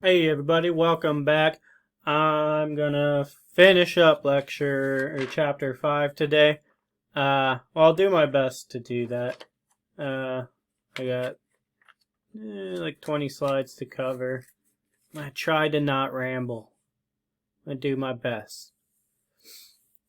Hey everybody, welcome back. I'm gonna finish up lecture or chapter 5 today. I'll do my best to do that. I got like 20 slides to cover. I try to not ramble. I do my best.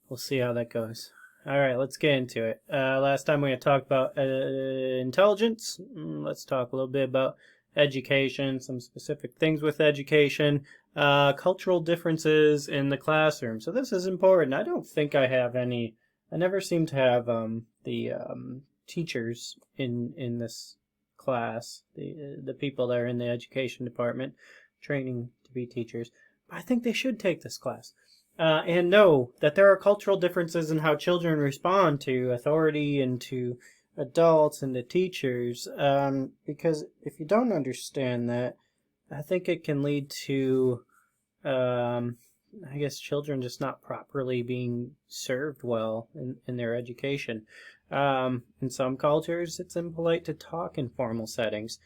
We'll see how that goes. Alright, let's get into it. Last time we had talked about intelligence. Let's talk a little bit about education, some specific things with education, cultural differences in the classroom. So this is important. I don't think I have any. I never seem to have the teachers in this class, the people that are in the education department, training to be teachers. But I think they should take this class. And know that there are cultural differences in how children respond to authority and to adults and to teachers. Because if you don't understand that, I think it can lead to, I guess, children just not properly being served well in their education. In some cultures, it's impolite to talk in formal settings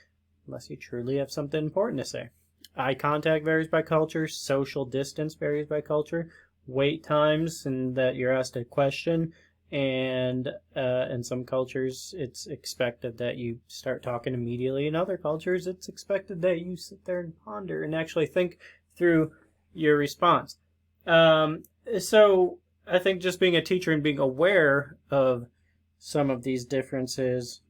unless you truly have something important to say. Eye contact varies by culture. Social distance varies by culture. Wait times and that you're asked a question. And in some cultures, it's expected that you start talking immediately. In other cultures, it's expected that you sit there and ponder and actually think through your response. So I think just being a teacher and being aware of some of these differences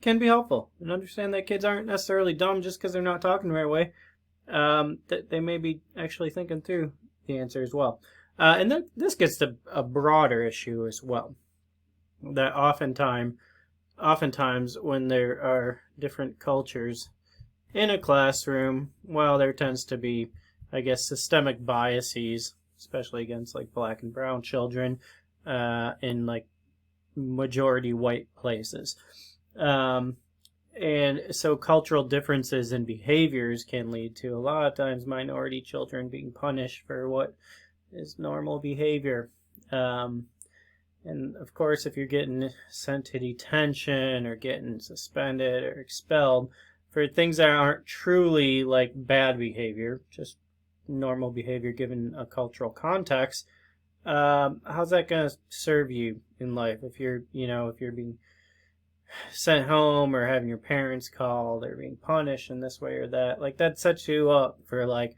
can be helpful. And understand that kids aren't necessarily dumb just because they're not talking the right way. That they may be actually thinking through the answer as well. And then this gets to a broader issue as well. That oftentimes when there are different cultures in a classroom, well, there tends to be, I guess, systemic biases, especially against like black and brown children, in like majority white places. And so cultural differences in behaviors can lead to a lot of times minority children being punished for what is normal behavior. And of course, if you're getting sent to detention or getting suspended or expelled for things that aren't truly like bad behavior, just normal behavior given a cultural context, how's that going to serve you in life if you're being sent home or having your parents called or being punished in this way or that? Like, that sets you up for like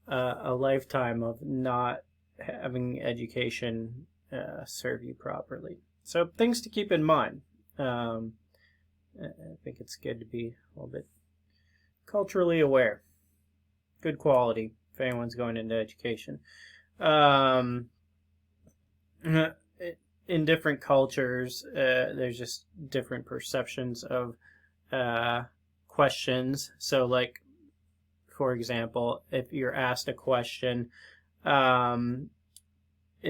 a lifetime of not having education serve you properly. So things to keep in mind. I think it's good to be a little bit culturally aware. Good quality if anyone's going into education. In different cultures, there's just different perceptions of questions. So, like, for example, if you're asked a question, in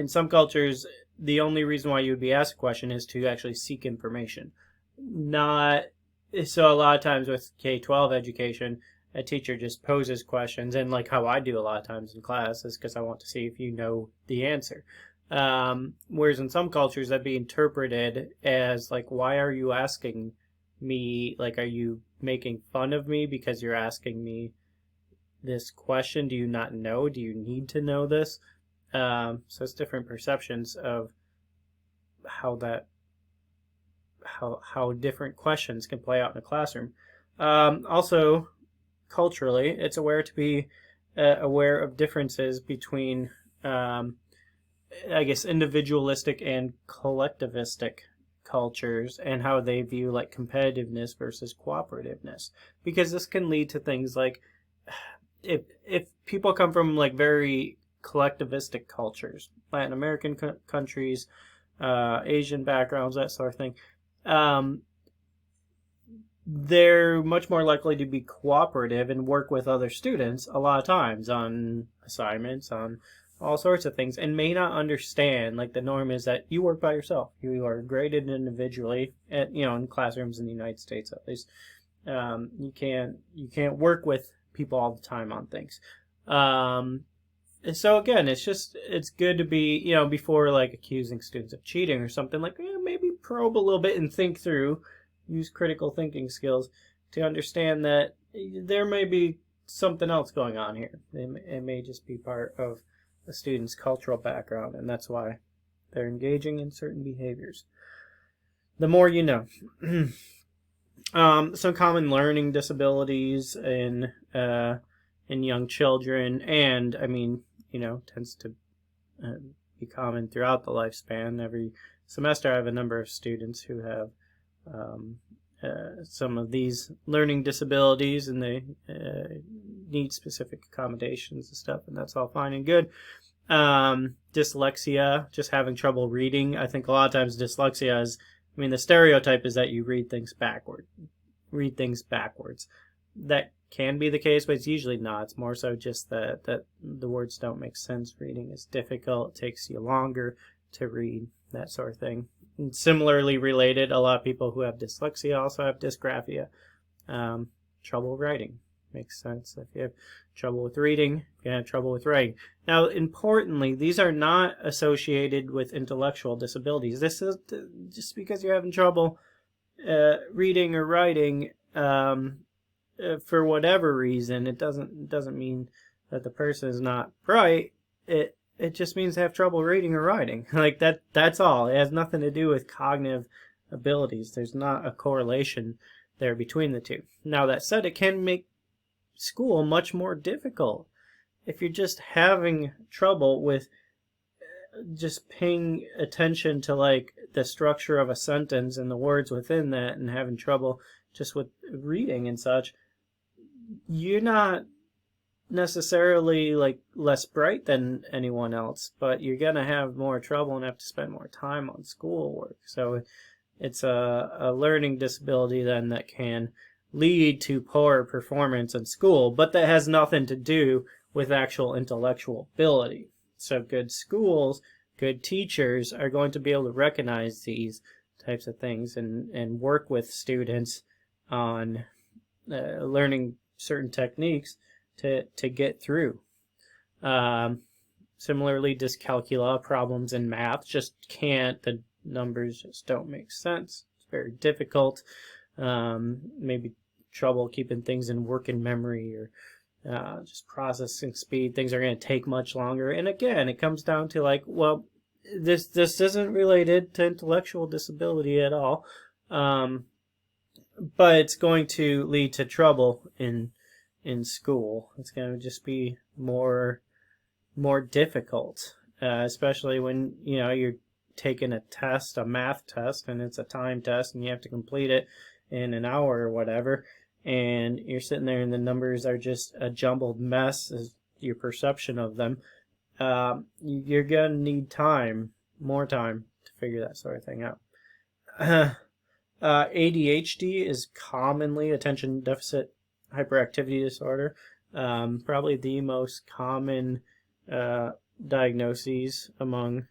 some cultures, the only reason why you would be asked a question is to actually seek information. Not so. A lot of times with K-12 education, a teacher just poses questions, and like how I do a lot of times in class is because I want to see if you know the answer. Whereas in some cultures, that'd be interpreted as like, why are you asking me? Like, are you making fun of me because you're asking me this question? Do you not know? Do you need to know this? So it's different perceptions of how different questions can play out in a classroom. Also, culturally, it's aware to be aware of differences between, I guess, individualistic and collectivistic cultures and how they view like competitiveness versus cooperativeness, because this can lead to things like if people come from like very collectivistic cultures, Latin American countries, Asian backgrounds, that sort of thing, they're much more likely to be cooperative and work with other students a lot of times on assignments, on all sorts of things, and may not understand, like, the norm is that you work by yourself. You are graded individually, in classrooms in the United States at least. You can't work with people all the time on things. So again, it's good to be, before like accusing students of cheating or something, like, maybe probe a little bit and think through, use critical thinking skills to understand that there may be something else going on here. It may just be part of the student's cultural background, and that's why they're engaging in certain behaviors. The more you know. Some common learning disabilities in young children, and I mean, tends to be common throughout the lifespan. Every semester I have a number of students who have some of these learning disabilities, and they need specific accommodations and stuff, and that's all fine and good. Dyslexia, just having trouble reading. I think a lot of times dyslexia is, the stereotype is that you read things backwards. That can be the case, but it's usually not. It's more so just that the words don't make sense. Reading is difficult. It takes you longer to read, that sort of thing. And similarly related, a lot of people who have dyslexia also have dysgraphia. Trouble writing. Makes sense. If you have trouble with reading, you have trouble with writing. Now, importantly, these are not associated with intellectual disabilities. This is just because you're having trouble reading or writing for whatever reason. It doesn't mean that the person is not bright. It just means they have trouble reading or writing. Like that's all. It has nothing to do with cognitive abilities. There's not a correlation there between the two. Now, that said, it can make school much more difficult if you're just having trouble with just paying attention to like the structure of a sentence and the words within that, and having trouble just with reading and such. You're not necessarily like less bright than anyone else, but you're gonna have more trouble and have to spend more time on schoolwork. So it's a learning disability then that can lead to poor performance in school, but that has nothing to do with actual intellectual ability. So good schools, good teachers are going to be able to recognize these types of things and work with students on learning certain techniques to get through. Similarly, dyscalculia, problems in math, the numbers just don't make sense. It's very difficult. Maybe trouble keeping things in working memory, or just processing speed. Things are going to take much longer. And again, it comes down to like, well, this isn't related to intellectual disability at all, but it's going to lead to trouble in school. It's going to just be more difficult, especially when you're taking a test, a math test, and it's a time test, and you have to complete it in an hour or whatever, and you're sitting there and the numbers are just a jumbled mess as your perception of them. You're gonna need more time to figure that sort of thing out. ADHD is commonly attention deficit hyperactivity disorder. Probably the most common diagnoses among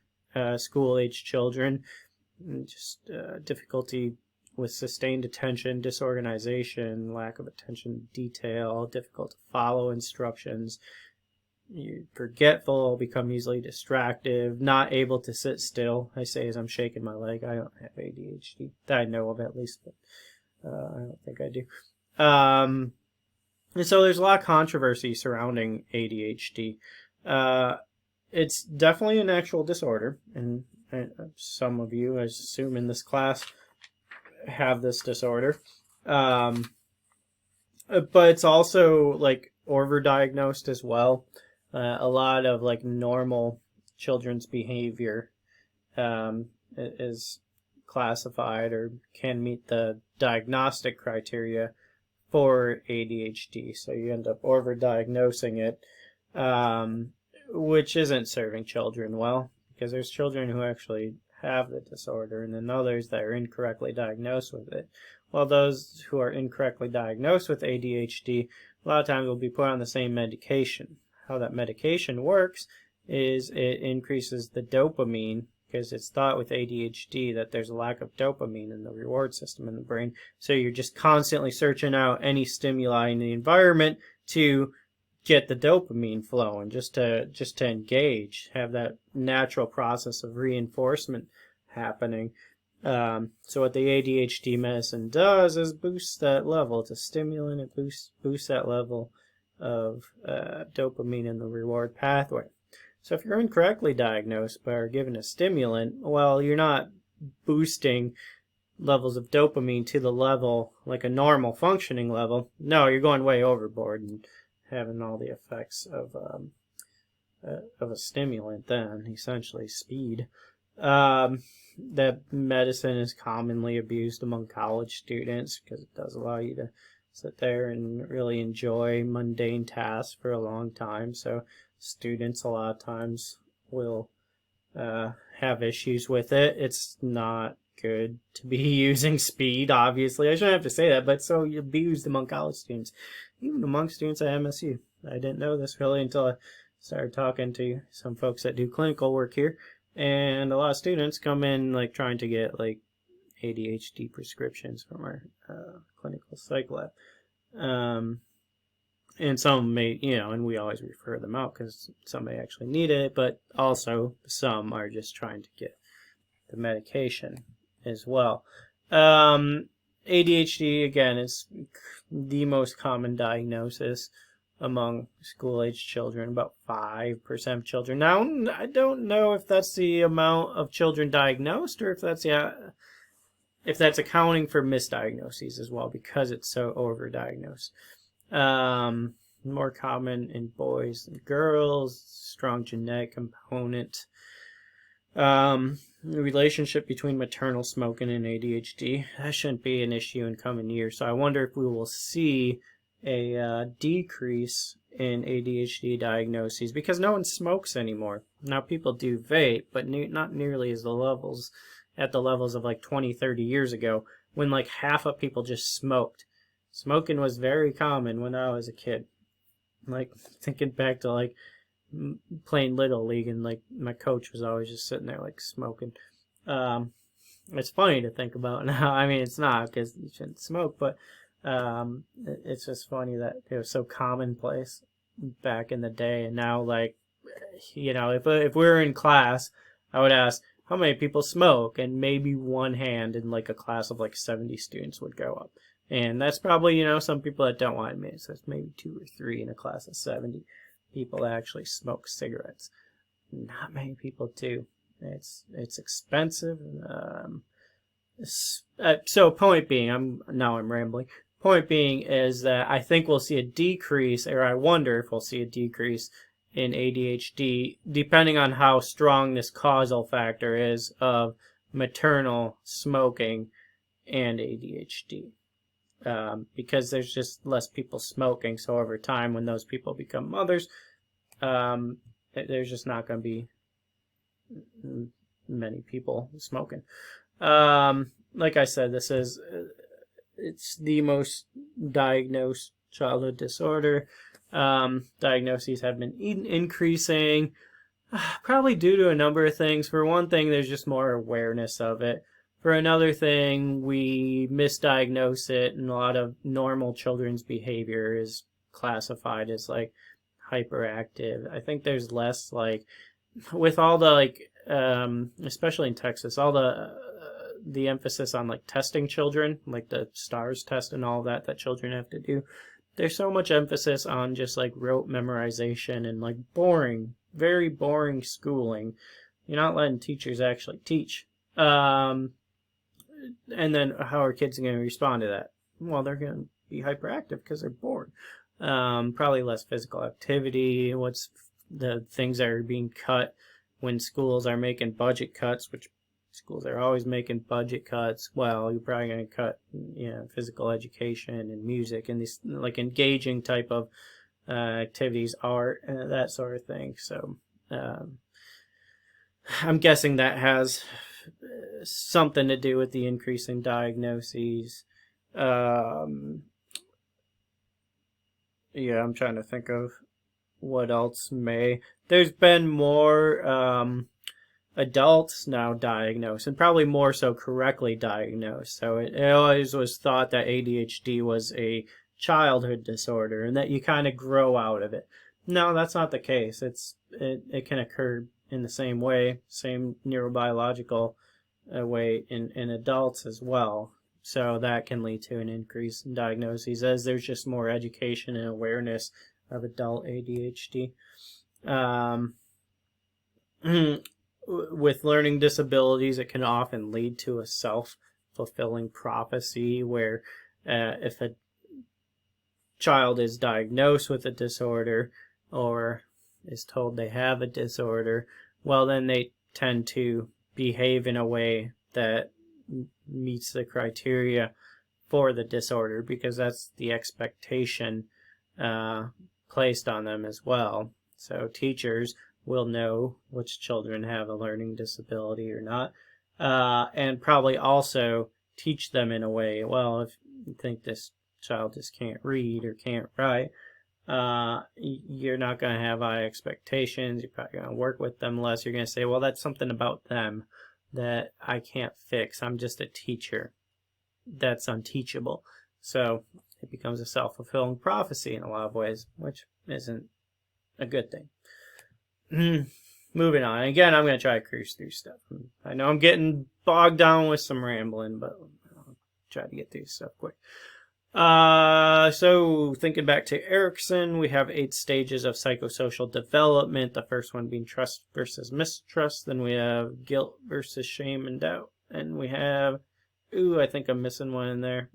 school-age children. Just difficulty with sustained attention, disorganization, lack of attention to detail, difficult to follow instructions. You're forgetful, become easily distracted, not able to sit still. I say as I'm shaking my leg. I don't have ADHD, that I know of at least, but I don't think I do. And so there's a lot of controversy surrounding ADHD. It's definitely an actual disorder, and some of you, I assume, in this class have this disorder. But it's also like overdiagnosed as well. A lot of like normal children's behavior is classified or can meet the diagnostic criteria for ADHD. So you end up overdiagnosing it, which isn't serving children well, because there's children who actually have the disorder and then others that are incorrectly diagnosed with it. Well, those who are incorrectly diagnosed with ADHD, a lot of times will be put on the same medication. How that medication works is it increases the dopamine, because it's thought with ADHD that there's a lack of dopamine in the reward system in the brain. So you're just constantly searching out any stimuli in the environment to get the dopamine flowing, just to engage, have that natural process of reinforcement happening. So what the ADHD medicine does is boost that level. It's a stimulant. It boosts that level of dopamine in the reward pathway. So if you're incorrectly diagnosed but are given a stimulant, well, you're not boosting levels of dopamine to the level, like a normal functioning level. No, you're going way overboard and having all the effects of a stimulant then, essentially speed. That medicine is commonly abused among college students because it does allow you to sit there and really enjoy mundane tasks for a long time. So students a lot of times will have issues with it. It's not good to be using speed, obviously. I shouldn't have to say that, but so abused among college students, even among students at MSU. I didn't know this really until I started talking to some folks that do clinical work here, and a lot of students come in like trying to get like ADHD prescriptions from our clinical psych lab. And some may, and we always refer them out because some may actually need it, but also some are just trying to get the medication as well. ADHD, again, is the most common diagnosis among school-age children, about 5% of children. Now, I don't know if that's the amount of children diagnosed or if that's accounting for misdiagnoses as well, because it's so overdiagnosed. More common in boys and girls, strong genetic component. The relationship between maternal smoking and ADHD, that shouldn't be an issue in coming years. So I wonder if we will see a decrease in ADHD diagnoses because no one smokes anymore. Now people do vape, but not nearly as at the levels of like 20, 30 years ago when like half of people just smoked. Smoking was very common when I was a kid. Like thinking back to like playing Little League and like my coach was always just sitting there like smoking. It's funny to think about now. I mean, it's not because you shouldn't smoke, but it's just funny that it was so commonplace back in the day, and now like if we were in class, I would ask how many people smoke, and maybe one hand in like a class of like 70 students would go up, and that's probably some people that don't want to admit it, so it's maybe 2 or 3 in a class of 70 people that actually smoke cigarettes. Not many people do. It's expensive. So point being, I'm rambling. Point being is that I think we'll see a decrease, or I wonder if we'll see a decrease in ADHD, depending on how strong this causal factor is of maternal smoking and ADHD. Because there's just less people smoking, so over time, when those people become mothers, there's just not going to be many people smoking. Like I said, it's the most diagnosed childhood disorder. Diagnoses have been increasing, probably due to a number of things. For one thing, there's just more awareness of it. For another thing, we misdiagnose it, and a lot of normal children's behavior is classified as like hyperactive. I think there's less like, with all the like, especially in Texas, all the emphasis on like testing children, like the STARS test and all that children have to do. There's so much emphasis on just like rote memorization and like boring, very boring schooling. You're not letting teachers actually teach. And then how are kids going to respond to that? Well, they're going to be hyperactive because they're bored. Probably less physical activity. What's the things that are being cut when schools are making budget cuts, which schools are always making budget cuts. Well, you're probably going to cut, physical education and music and these like engaging type of activities, art, that sort of thing. So I'm guessing that has something to do with the increase in diagnoses. I'm trying to think of what else may. There's been more adults now diagnosed, and probably more so correctly diagnosed. So it always was thought that ADHD was a childhood disorder and that you kind of grow out of it. No, that's not the case. It can occur in the same way, same neurobiological way in adults as well. So that can lead to an increase in diagnoses as there's just more education and awareness of adult ADHD. With learning disabilities, it can often lead to a self-fulfilling prophecy where if a child is diagnosed with a disorder or is told they have a disorder, well, then they tend to behave in a way that meets the criteria for the disorder because that's the expectation placed on them as well. So teachers will know which children have a learning disability or not, and probably also teach them in a way, well, if you think this child just can't read or can't write, you're not going to have high expectations. You're probably going to work with them less. You're going to say, well, that's something about them that I can't fix. I'm just a teacher. That's unteachable. So it becomes a self-fulfilling prophecy in a lot of ways, which isn't a good thing. Moving on. Again, I'm going to try to cruise through stuff. I know I'm getting bogged down with some rambling, but I'll try to get through stuff quick. So thinking back to Erikson, we have 8 stages of psychosocial development. The first one being trust versus mistrust. Then we have guilt versus shame and doubt. And we have, I think I'm missing one in there.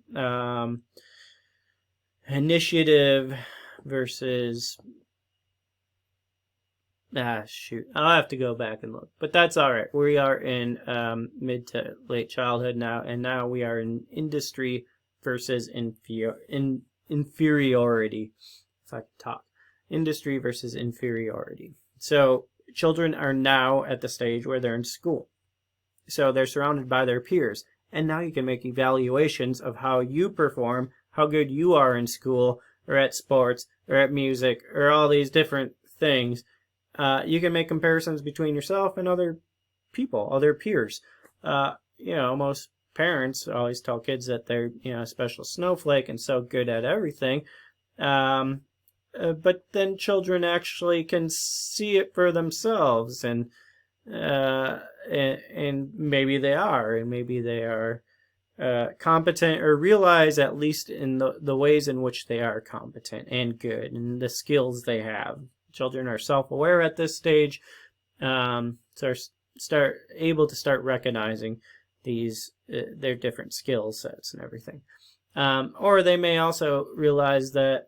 Initiative versus, shoot. I'll have to go back and look. But that's all right. We are in mid to late childhood now. And now we are in industry versus inferiority. If I could talk. Industry versus inferiority. So children are now at the stage where they're in school. So they're surrounded by their peers. And now you can make evaluations of how you perform, how good you are in school, or at sports, or at music, or all these different things. You can make comparisons between yourself and other people, other peers. Most parents always tell kids that they're, a special snowflake and so good at everything. But then children actually can see it for themselves, and maybe they are, and maybe they are competent, or realize at least in the ways in which they are competent and good, and the skills they have. Children are self-aware at this stage, so start recognizing these their different skill sets and everything. Or they may also realize that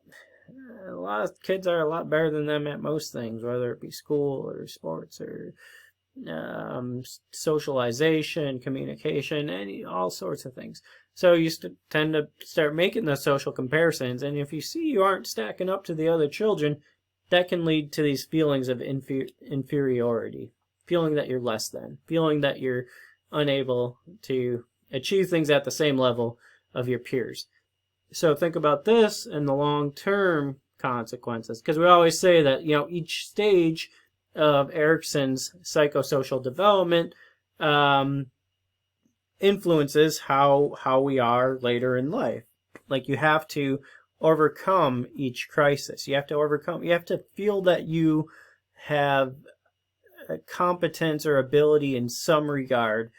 a lot of kids are a lot better than them at most things, whether it be school or sports or socialization, communication, all sorts of things. So you tend to start making those social comparisons, and if you see you aren't stacking up to the other children, that can lead to these feelings of inferiority, feeling that you're less than, feeling that you're unable to achieve things at the same level of your peers. So think about this and the long-term consequences, because we always say that each stage of Erikson's psychosocial development influences how we are later in life. Like, you have to overcome each crisis. You have to feel that you have a competence or ability in some regard,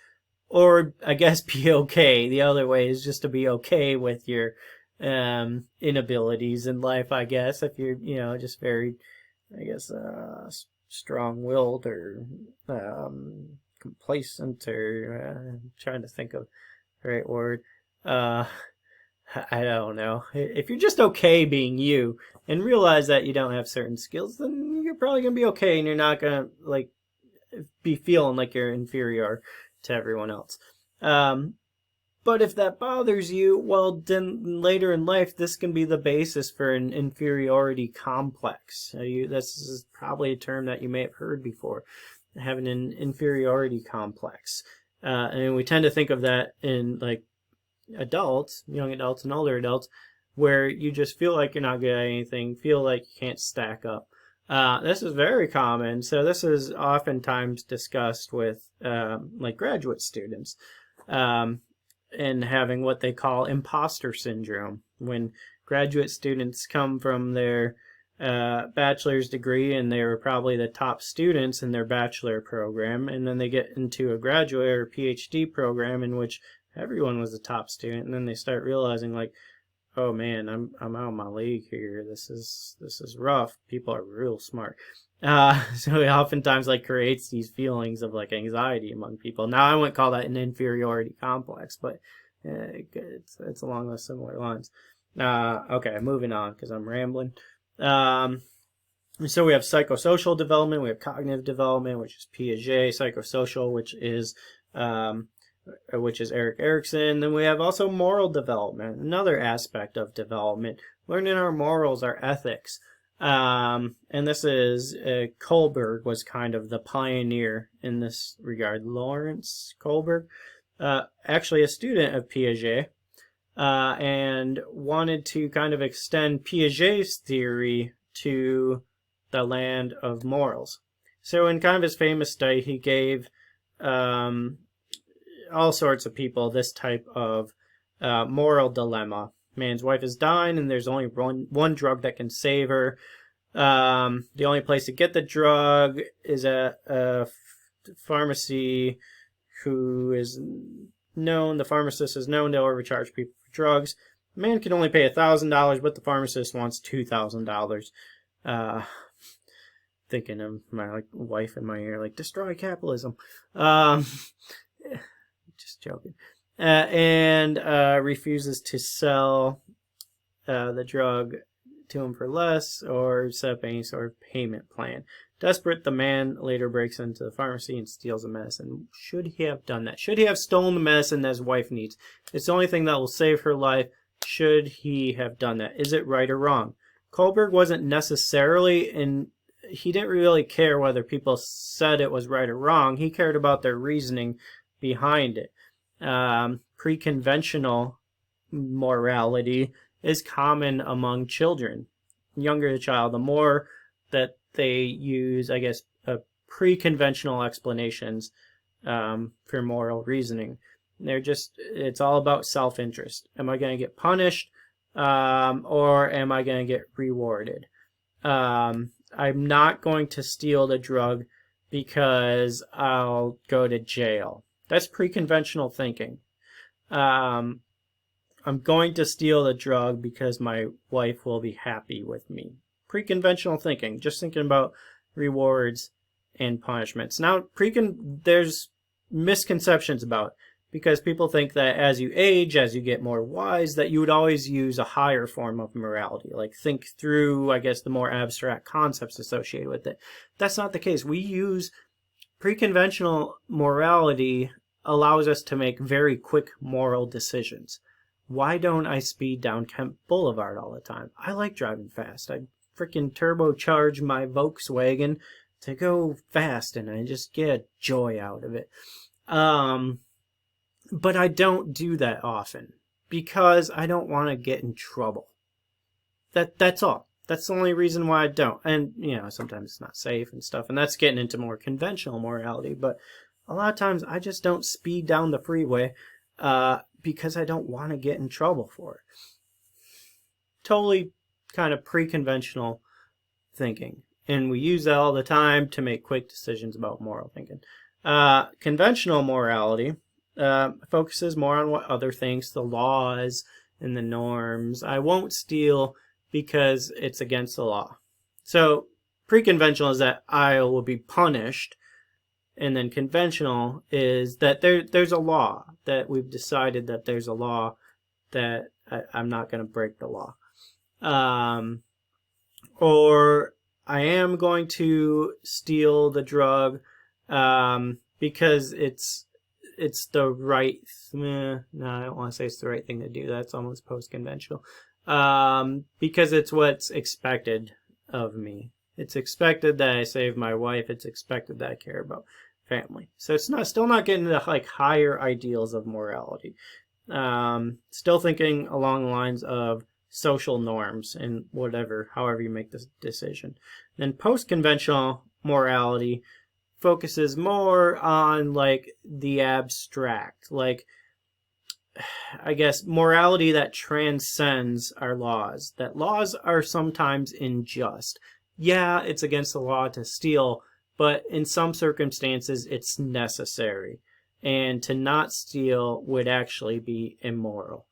or I guess be okay. The other way is just to be okay with your inabilities in life, I guess, if you're just very, I guess, strong-willed or complacent, or trying to think of the right word. I don't know. If you're just okay being you and realize that you don't have certain skills, then you're probably going to be okay, and you're not going to be feeling like you're inferior to everyone else. But if that bothers you, well, then later in life, this can be the basis for an inferiority complex. This is probably a term that you may have heard before, having an inferiority complex. And we tend to think of that in adults, young adults and older adults, where you just feel like you're not good at anything, feel like you can't stack up. This is very common. So this is oftentimes discussed with graduate students, and having what they call imposter syndrome. When graduate students come from their bachelor's degree and they were probably the top students in their bachelor program, and then they get into a graduate or PhD program in which everyone was a top student, and then they start realizing oh man, I'm out of my league here. This is rough. People are real smart. So it oftentimes like creates these feelings of like anxiety among people. Now I wouldn't call that an inferiority complex, but it's along those similar lines. Okay, moving on because I'm rambling. So we have psychosocial development, we have cognitive development, which is Piaget, psychosocial, which is Erik Erikson. Then we have also moral development, another aspect of development, learning our morals, our ethics. And this is, Kohlberg was kind of the pioneer in this regard. Lawrence Kohlberg, actually a student of Piaget, and wanted to kind of extend Piaget's theory to the land of morals. So in kind of his famous study, he gave all sorts of people this type of moral dilemma. Man's wife is dying, and there's only one drug that can save her. The only place to get the drug is at a pharmacy the pharmacist is known to overcharge people for drugs. The man can only pay $1,000, but the pharmacist wants $2,000. Thinking of my wife in my ear, destroy capitalism. Just joking. And refuses to sell the drug to him for less or set up any sort of payment plan. Desperate, the man later breaks into the pharmacy and steals the medicine. Should he have done that? Should he have stolen the medicine that his wife needs? It's the only thing that will save her life. Should he have done that? Is it right or wrong? Kohlberg wasn't necessarily he didn't really care whether people said it was right or wrong. He cared about their reasoning behind it. Pre-conventional morality is common among children. The younger the child, the more that they use, I guess, pre-conventional explanations for moral reasoning. It's all about self-interest. Am I going to get punished or am I going to get rewarded? I'm not going to steal the drug because I'll go to jail. That's pre-conventional thinking. I'm going to steal the drug because my wife will be happy with me. Pre-conventional thinking, just thinking about rewards and punishments. Now, there's misconceptions about it, because people think that as you age, as you get more wise, that you would always use a higher form of morality, think through, I guess, the more abstract concepts associated with it. That's not the case. We use pre-conventional morality allows us to make very quick moral decisions. Why don't I speed down Kemp Boulevard all the time? I like driving fast. I freaking turbocharge my Volkswagen to go fast, and I just get joy out of it. But I don't do that often because I don't want to get in trouble. That's all. That's the only reason why I don't. And, sometimes it's not safe and stuff, and that's getting into more conventional morality, but a lot of times I just don't speed down the freeway because I don't want to get in trouble for it. Totally kind of pre-conventional thinking. And we use that all the time to make quick decisions about moral thinking. Conventional morality focuses more on what other things, the laws and the norms. I won't steal because it's against the law. So pre-conventional is that I will be punished. And then conventional is that there's a law, that we've decided that there's a law, that I'm not going to break the law. Or I am going to steal the drug because it's the right... no, I don't want to say it's the right thing to do. That's almost post-conventional. Because it's what's expected of me. It's expected that I save my wife. It's expected that I care about family. So it's still not getting to higher ideals of morality. Still thinking along the lines of social norms and however you make this decision. Then post-conventional morality focuses more on the abstract, I guess morality that transcends our laws. That laws are sometimes unjust. Yeah, it's against the law to steal, but in some circumstances it's necessary. And to not steal would actually be immoral.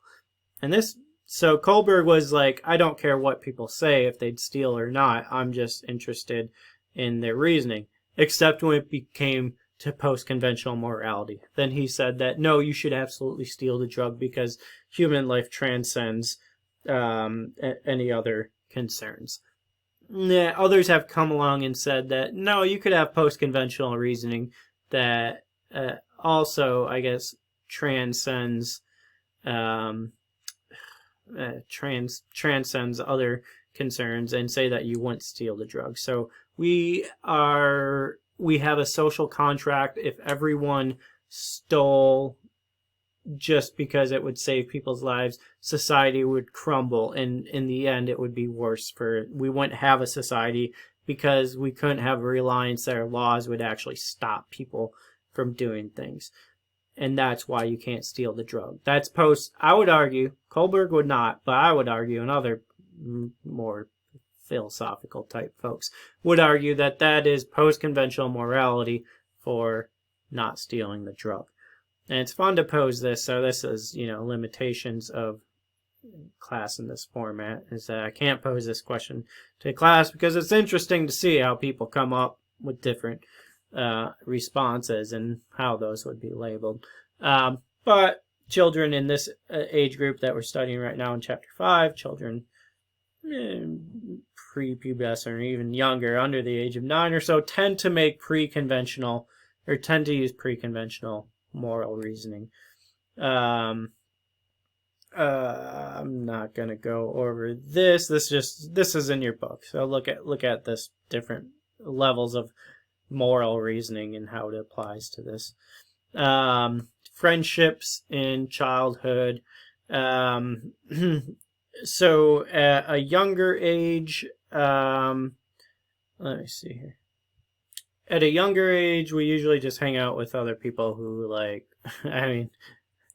And this So Kohlberg was like, I don't care what people say if they'd steal or not. I'm just interested in their reasoning. Except when it became to post-conventional morality. Then he said that, no, you should absolutely steal the drug because human life transcends any other concerns. Yeah, others have come along and said that, no, you could have post-conventional reasoning that also, I guess, transcends transcends other concerns and say that you wouldn't steal the drug. So we have a social contract. If everyone stole just because it would save people's lives, society would crumble, and in the end it would be worse. We wouldn't have a society because we couldn't have a reliance that our laws would actually stop people from doing things. And that's why you can't steal the drug. That's I would argue, Kohlberg would not, but I would argue, and other more philosophical type folks would argue that that is post-conventional morality for not stealing the drug. And it's fun to pose this, so this is, limitations of class in this format, is that I can't pose this question to class because it's interesting to see how people come up with different responses and how those would be labeled. But children in this age group that we're studying right now in Chapter 5, children pre-pubescent or even younger, under the age of 9 or so, tend to use pre-conventional moral reasoning. I'm not going to go over this. This is in your book. So look at this different levels of moral reasoning and how it applies to this. Friendships in childhood. So at a younger age, let me see here. At a younger age, we usually just hang out with other people who at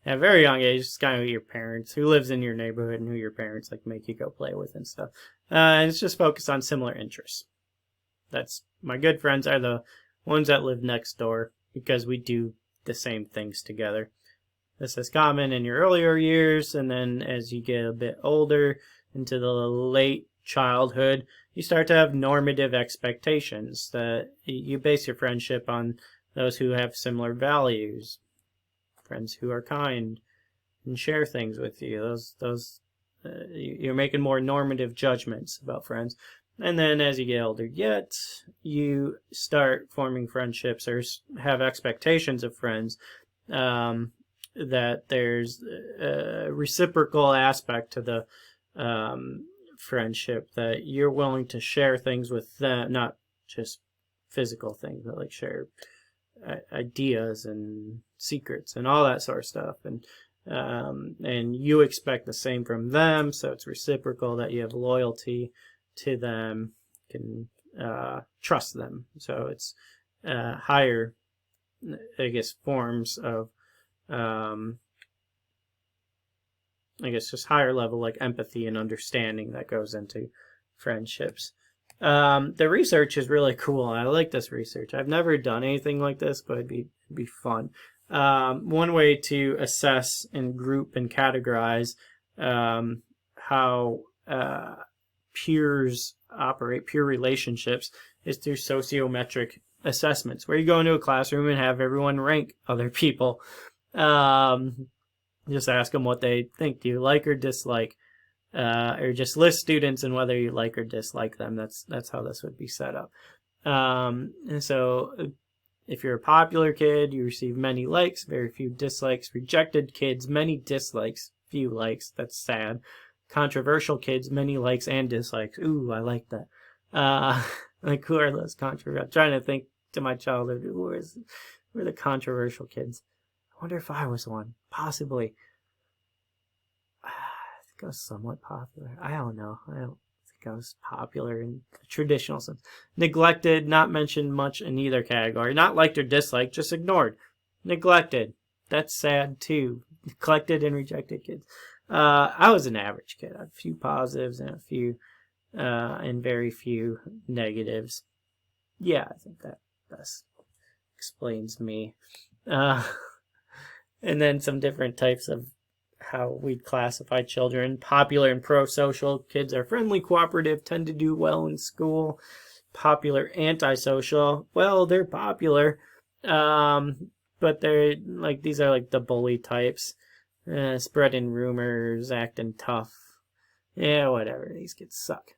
a very young age, it's kind of your parents, who lives in your neighborhood and who your parents make you go play with and stuff. And it's just focused on similar interests. That's my good friends are the ones that live next door because we do the same things together. This is common in your earlier years, and then as you get a bit older into the late childhood, you start to have normative expectations that you base your friendship on those who have similar values, friends who are kind and share things with you. You're making more normative judgments about friends. And then as you get older yet, you start forming friendships or have expectations of friends, that there's a reciprocal aspect to the friendship, that you're willing to share things with them, not just physical things, but share ideas and secrets and all that sort of stuff. And you expect the same from them, so it's reciprocal, that you have loyalty to them, can trust them. So it's higher, forms of just higher level empathy and understanding that goes into friendships. The research is really cool. I like this research. I've never done anything like this, but it'd be fun. One way to assess and group and categorize how peers operate, peer relationships, is through sociometric assessments, where you go into a classroom and have everyone rank other people. Just ask them what they think. Do you like or dislike? Or just list students and whether you like or dislike them. That's how this would be set up. And so if you're a popular kid, you receive many likes, very few dislikes. Rejected kids, many dislikes, few likes. That's sad. Controversial kids, many likes and dislikes. Ooh, I like that. Who are those controversial? I'm trying to think to my childhood, who were the controversial kids? I wonder if I was one. Possibly. I think I was somewhat popular. I don't know. I don't think I was popular in the traditional sense. Neglected, not mentioned much in either category. Not liked or disliked, just ignored. Neglected. That's sad too. Neglected and rejected kids. I was an average kid. I had a few positives and and very few negatives. Yeah, I think that best explains me. And then some different types of how we classify children. Popular and pro-social. Kids are friendly, cooperative, tend to do well in school. Popular, antisocial. Well, they're popular. But they're like, these are like the bully types. Spreading rumors, acting tough. Yeah, whatever. These kids suck.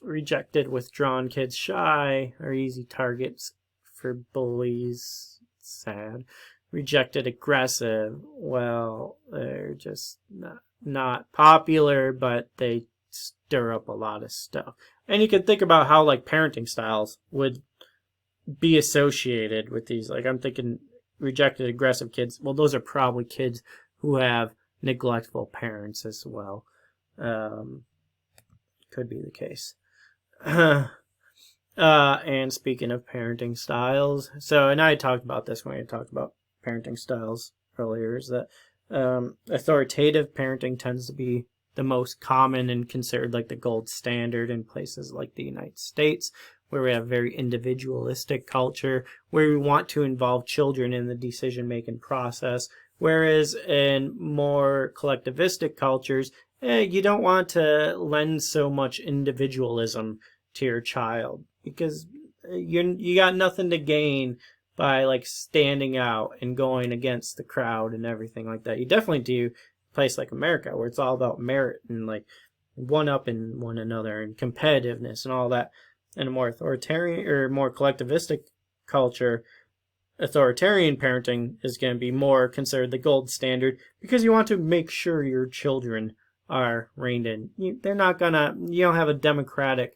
Rejected, withdrawn kids, shy, are easy targets for bullies. Sad. Rejected, aggressive. Well, they're just not popular, but they stir up a lot of stuff. And you can think about how like parenting styles would be associated with these. Like, I'm thinking rejected, aggressive kids. Well, those are probably kids who have neglectful parents as well. Could be the case. And speaking of parenting styles, and I talked about this when I talked about parenting styles earlier, is that authoritative parenting tends to be the most common and considered like the gold standard in places like the United States, where we have a very individualistic culture, where we want to involve children in the decision-making process, whereas in more collectivistic cultures, you don't want to lend so much individualism to your child, because you got nothing to gain by like standing out and going against the crowd and everything like that. You definitely do a place like America, where it's all about merit and like one-upping one another and competitiveness and all that. In a more authoritarian or more collectivistic culture, authoritarian parenting is going to be more considered the gold standard, because you want to make sure your children are reined in. You don't have a democratic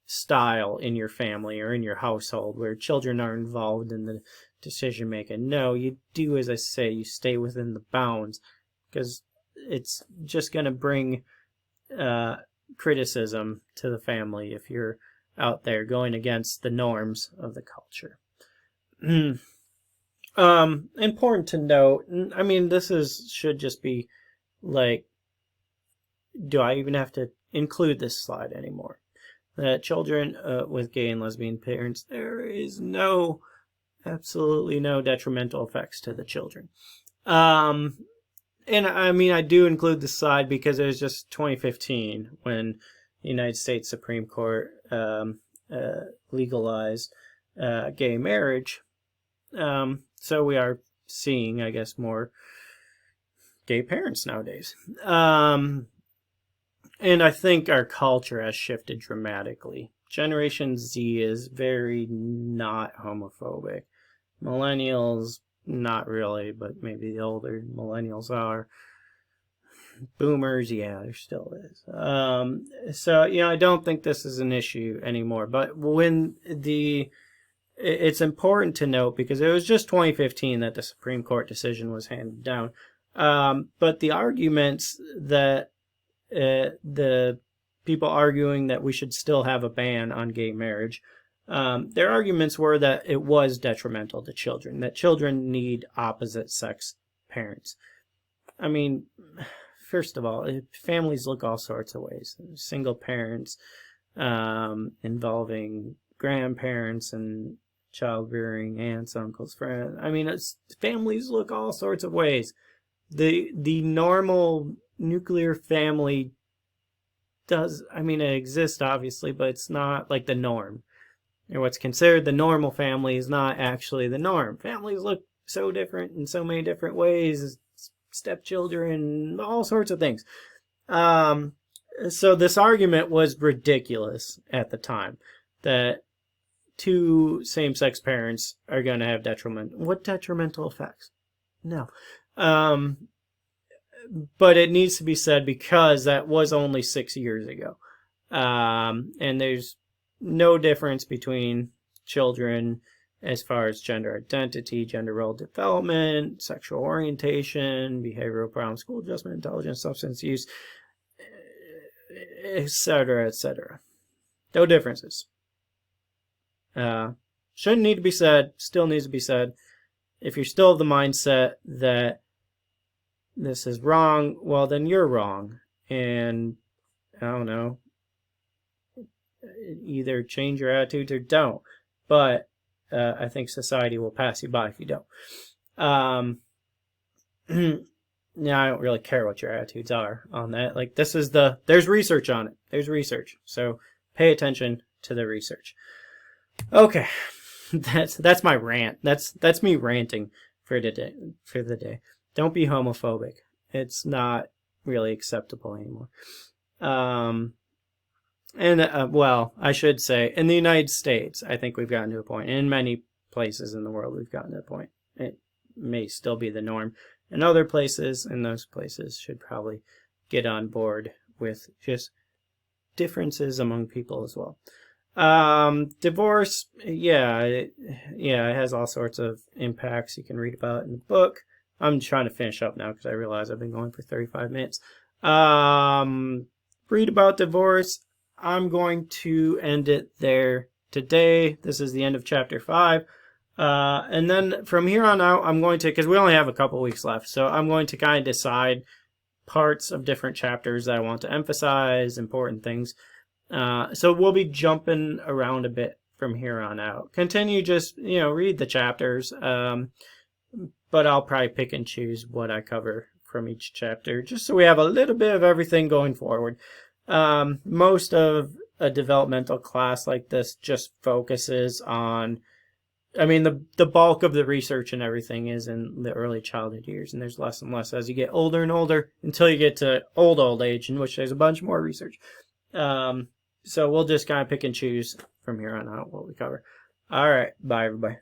style in your family or in your household where children are involved in the decision making. No, you do as I say, you stay within the bounds, because it's just going to bring criticism to the family if you're out there going against the norms of the culture. Important to note, I mean, should just be like, do I even have to include this slide anymore? That children with gay and lesbian parents, there is absolutely no detrimental effects to the children. And I mean, I do include this slide because it was just 2015 when the United States Supreme Court legalized gay marriage. So we are seeing, I guess, more gay parents nowadays. And I think our culture has shifted dramatically. Generation Z is very not homophobic. Millennials, not really, but maybe the older millennials are. Boomers, yeah, there still is. So, I don't think this is an issue anymore. But it's important to note, because it was just 2015 that the Supreme Court decision was handed down. But the arguments that the people arguing that we should still have a ban on gay marriage, their arguments were that it was detrimental to children, that children need opposite sex parents. I mean, first of all, families look all sorts of ways. Single parents, involving grandparents and child-rearing aunts, uncles, friends. I mean, families look all sorts of ways. The normal nuclear family it exists, obviously, but it's not like the norm. Or what's considered the normal family is not actually the norm. Families look so different in so many different ways. Stepchildren, all sorts of things. So this argument was ridiculous at the time, that two same-sex parents are going to have detrimental effects? No. But it needs to be said, because that was only 6 years ago. And there's no difference between children as far as gender identity, gender role development, sexual orientation, behavioral problems, school adjustment, intelligence, substance use, etc., etc. No differences. Shouldn't need to be said, still needs to be said. If you're still of the mindset that this is wrong, well, then you're wrong. And, I don't know, either change your attitudes or don't. But I think society will pass you by if you don't. yeah, I don't really care what your attitudes are on that. Like, there's research on it. There's research. So pay attention to the research. Okay. That's my rant. That's me ranting for the day. Don't be homophobic. It's not really acceptable anymore. Well, I should say, in the United States, I think we've gotten to a point. In many places in the world, we've gotten to a point. It may still be the norm. In other places, and those places should probably get on board with just differences among people as well. Divorce, it has all sorts of impacts you can read about in the book. I'm trying to finish up now because I realize I've been going for 35 minutes. Read about divorce. I'm going to end it there today. This is the end of chapter 5. And then from here on out, I'm going to, because we only have a couple weeks left, so I'm going to kind of decide parts of different chapters that I want to emphasize, important things. So we'll be jumping around a bit from here on out. Continue just, read the chapters, but I'll probably pick and choose what I cover from each chapter, just so we have a little bit of everything going forward. Most of a developmental class like this just focuses on, the bulk of the research and everything is in the early childhood years, and there's less and less as you get older and older until you get to old age, in which there's a bunch more research. So we'll just kind of pick and choose from here on out what we cover. All right. Bye, everybody.